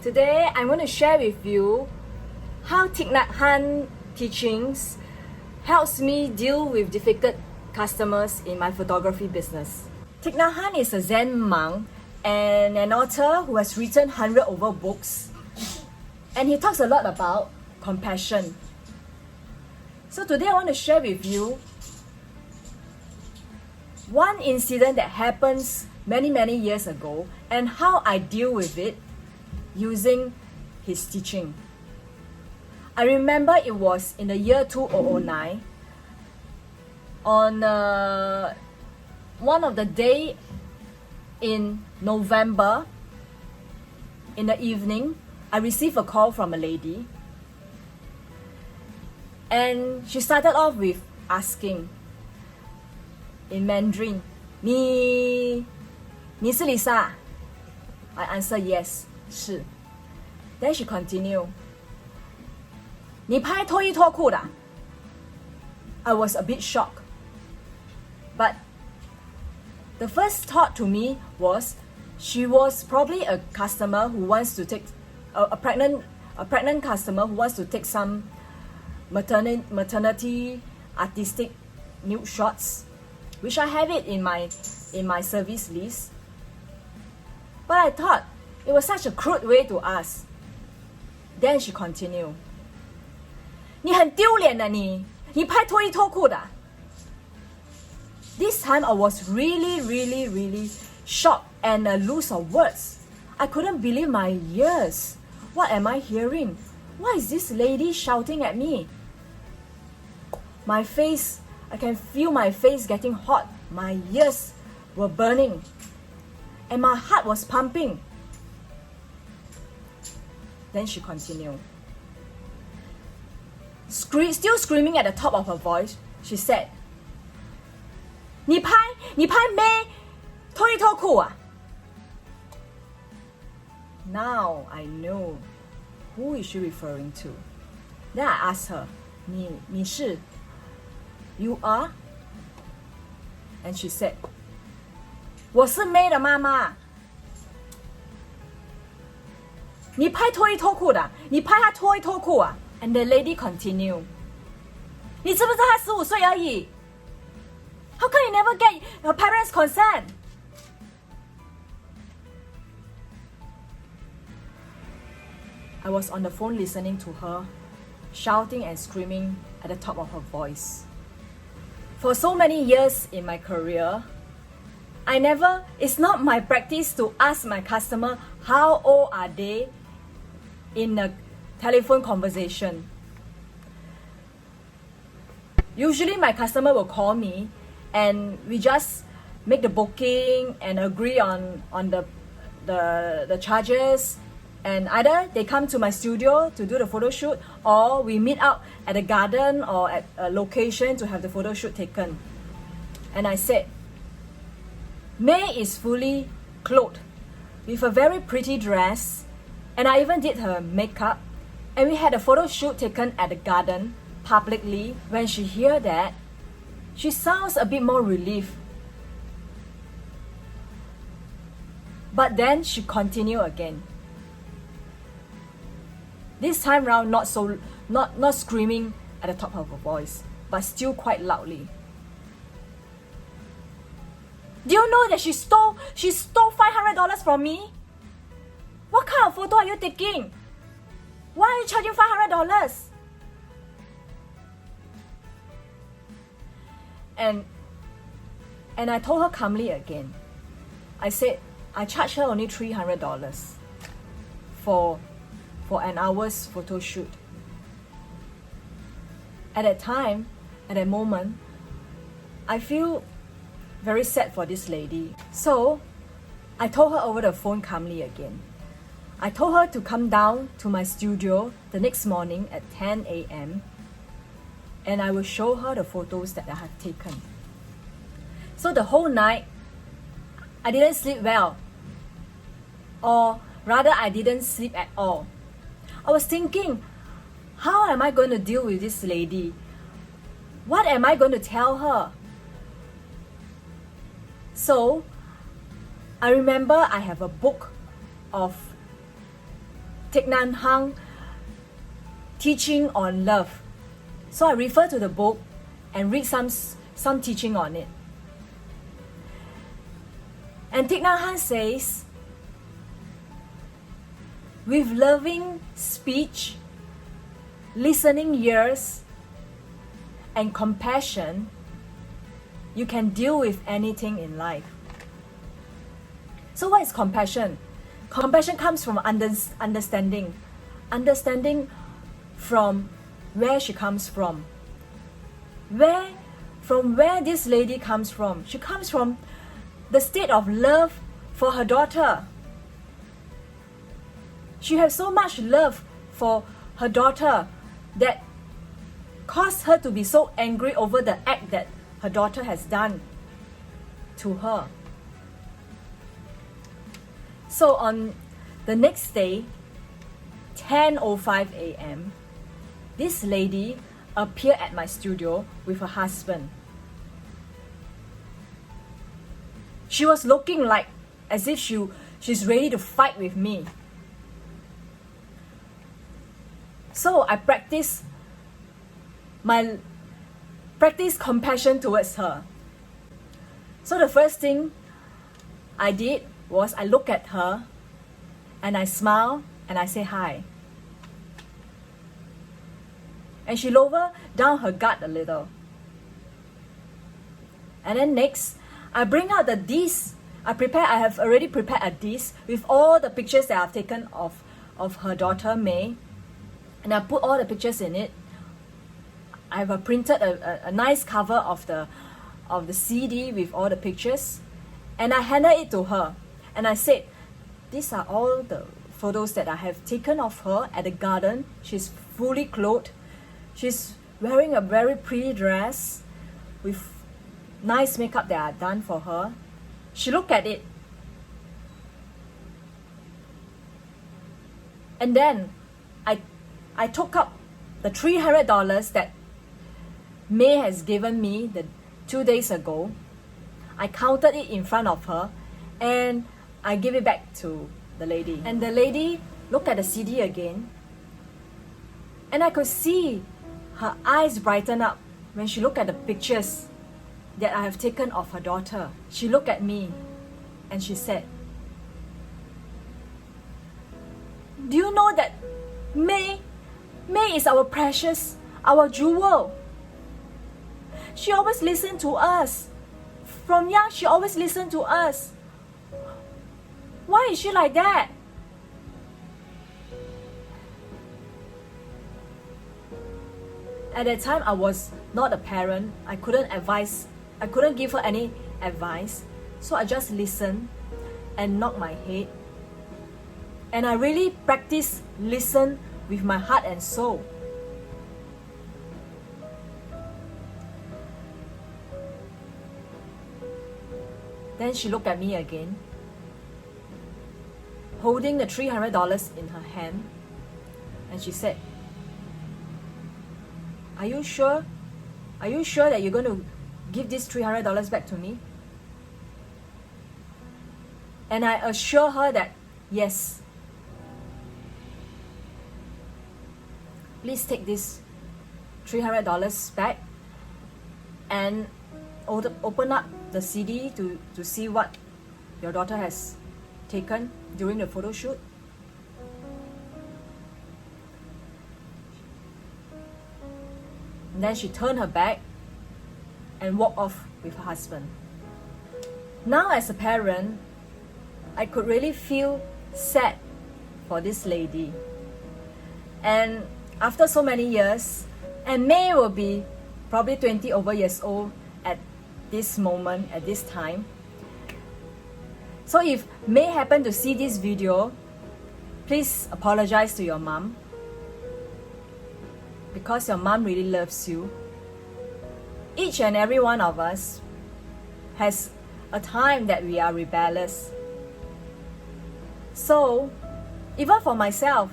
Today, I'm going to share with you how Thich Nhat Hanh teachings helps me deal with difficult customers in my photography business. Thich Nhat Hanh is a Zen monk and an author who has written 100 over books, and he talks a lot about compassion. So today I want to share with you one incident that happens many years ago and how I deal with it using his teaching. I remember it was in the year 2009 on one of the day in November in the evening. I received a call from a lady, and she started off with asking in Mandarin, 你是 Lisa? I answered yes, 是. Then she continued, 你拍脱衣脱裤的啊? I was a bit shocked, but the first thought to me was she was probably a customer who wants to take a pregnant customer who wants to take some maternity artistic nude shots, which I have it in my service list. But I thought it was such a crude way to ask. Then she continued, 你很丢脸的你拍脱衣脱裤的啊? This time I was really shocked and a loss of words. I couldn't believe my ears. What am I hearing? Why is this lady shouting at me? My face, I can feel my face getting hot. My ears were burning. And my heart was pumping. Then she continued. Still screaming at the top of her voice, she said, 你拍妹脱衣脱裤啊? Now I know who is she referring to. Then I asked her, 你是 You are? And she said, 我是妹的妈妈。你拍脱衣脱裤的啊？你拍她脱衣脱裤啊？ And the lady continued, 你知不知道她15岁而已？ How come you never get your parents' consent? I was on the phone listening to her, shouting and screaming at the top of her voice. For so many years in my career, it's not my practice to ask my customer how old are they in a telephone conversation. Usually my customer will call me and we just make the booking and agree on the charges, and either they come to my studio to do the photo shoot, or we meet up at a garden or at a location to have the photo shoot taken. And I said, May is fully clothed with a very pretty dress, and I even did her makeup, and we had a photo shoot taken at the garden publicly. When she heard that, she sounds a bit more relieved. But then she continued again. This time round, not screaming at the top of her voice, but still quite loudly. Do you know that she stole $500 from me? What kind of photo are you taking? Why are you charging $500? And I told her calmly again. I said, I charged her only $300 for an hour's photo shoot. At that time, at that moment, I feel very sad for this lady. So I told her over the phone calmly again. I told her to come down to my studio the next morning at 10 a.m. and I will show her the photos that I have taken. So the whole night, I didn't sleep well. Or rather, I didn't sleep at all. I was thinking, how am I going to deal with this lady? What am I going to tell her? So I remember I have a book of Thich Nhat Hanh teaching on love. So I refer to the book and read some teaching on it. And Thich Nhat Hanh says, with loving speech, listening ears, and compassion, you can deal with anything in life. So what is compassion? Compassion comes from understanding. Understanding from where she comes from. From where this lady comes from. She comes from the state of love for her daughter. She has so much love for her daughter that caused her to be so angry over the act that her daughter has done to her. So on the next day, 10:05 a.m., this lady appeared at my studio with her husband. She was looking like as if she's ready to fight with me. So I practiced compassion towards her. So the first thing I did was I look at her and I smile and I say hi. And she lowered down her guard a little. And then next, I bring out the dish. I have already prepared a dish with all the pictures that I've taken of her daughter May. And I put all the pictures in it. I've printed a nice cover of the CD with all the pictures. And I handed it to her. And I said, these are all the photos that I have taken of her at the garden. She's fully clothed. She's wearing a very pretty dress with nice makeup that I've done for her. She looked at it. And then I took up the $300 that May has given me 2 days ago. I counted it in front of her and I gave it back to the lady. And the lady looked at the CD again. And I could see her eyes brighten up when she looked at the pictures that I have taken of her daughter. She looked at me and she said, do you know that May is our precious, our jewel? She always listened to us. From young, she always listened to us. Why is she like that? At that time, I was not a parent. I couldn't give her any advice. So I just listened and knocked my head. And I really practiced listen with my heart and soul. Then she looked at me again, holding the $300 in her hand, and she said, Are you sure? Are you sure that you're going to give this $300 back to me? And I assure her that, yes. Please take this $300 back and open up the CD to see what your daughter has taken during the photo shoot. And then she turned her back and walked off with her husband. Now as a parent, I could really feel sad for this lady. And after so many years, and May will be probably 20 over years old at this moment, at this time. So if May happen to see this video, please apologize to your mom, because your mom really loves you. Each and every one of us has a time that we are rebellious. So even for myself,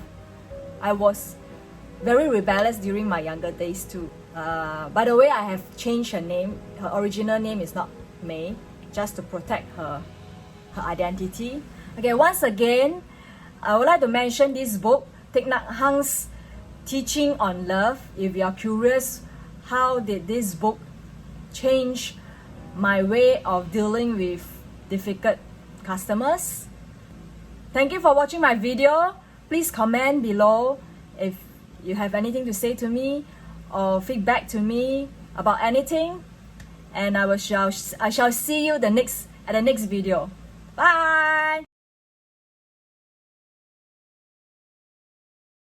I was very rebellious during my younger days too. By the way, I have changed her name. Her original name is not May, just to protect her identity. Okay, once again, I would like to mention this book, Thich Nhat Hanh's Teaching on Love. If you are curious, how did this book change my way of dealing with difficult customers? Thank you for watching my video. Please comment below if you have anything to say to me or feedback to me about anything, and I shall see you at the next video. Bye.